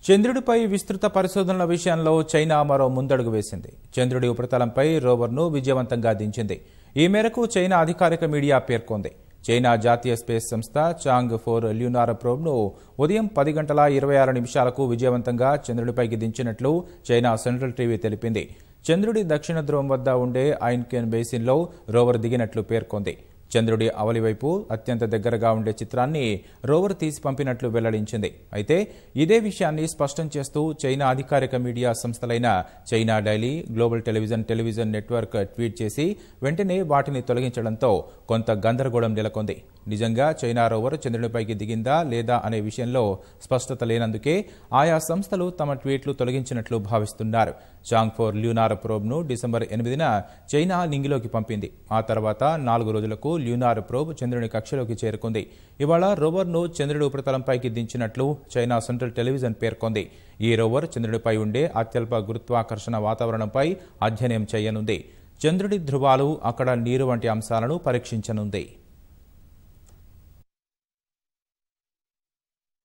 చంద్రుడిపై విస్తృత పరిశోధనల విషయంలో చైనా మరో ముందడుగు వేసింది. చంద్రుడి ఉపరితలంపై రోవర్ను విజయవంతంగా దించింది. ఈ మేరకు చైనా అధికారిక మీడియా పేర్కొంది. చైనా జాతీయ స్పేస్ సంస్థ చాంగ్ 4 ల్యూనార్ ప్రోబ్ను ఉదయం 10 గంటల 26 నిమిషాలకు విజయవంతంగా చంద్రుడిపైకి దించినట్లు చైనా సెంట్రల్ టీవీ తెలిపింది. చంద్రుడి దక్షిణ ధ్రువం వద్ద ఉండే ఐన్కెన్ బేసిన్లో రోవర్ దిగినట్లు పేర్కొంది. చంద్రుడి అవలి వైపు అత్యంత దగ్గరగా ఉండే చిత్రాన్ని రోవర్ తీసి పంపినట్లు వెల్లడించింది. అయితే ఇదే విషయాన్ని స్పష్టం చేస్తూ చైనా అధికారిక మీడియా సంస్థలైన China Daily, Global Television Network tweet చేసి వెంటనే వాటిని తొలగించడంతో కొంత గందరగోళం నెలకొంది. నిజంగా చైనా రోవర్ చంద్రుడిపైకి దిగిందా లేదా అనే విషయంలో స్పష్టత లేనందుకే ఆయా సంస్థలు తమ ట్వీట్లు తొలగించినట్లు భావిస్తున్నారు. చాంగ్ 4 ల్యూనార్ ప్రోబ్ను డిసెంబర్ 8న చైనా నింగిలోకి పంపింది. ఆ తర్వాత 4 రోజులకు ల్యూనార్ ప్రోబ్ చంద్రుని కక్షలోకి చేరుకుంది. ఇవాళ రోవర్ను చంద్రుడి ఉపరితలంపైకి దించినట్లు చైనా సెంట్రల్ టెలివిజన్ పేర్కొంది. ఈ రోవర్ చంద్రుడిపై ఉండే అత్యల్ప గురుత్వాకర్షణ వాతావరణంపై అధ్యయనం చేయనుంది. చంద్రుడి ధృవాలు, అక్కడ నీరు వంటి అంశాలను పరీక్షించనుంది.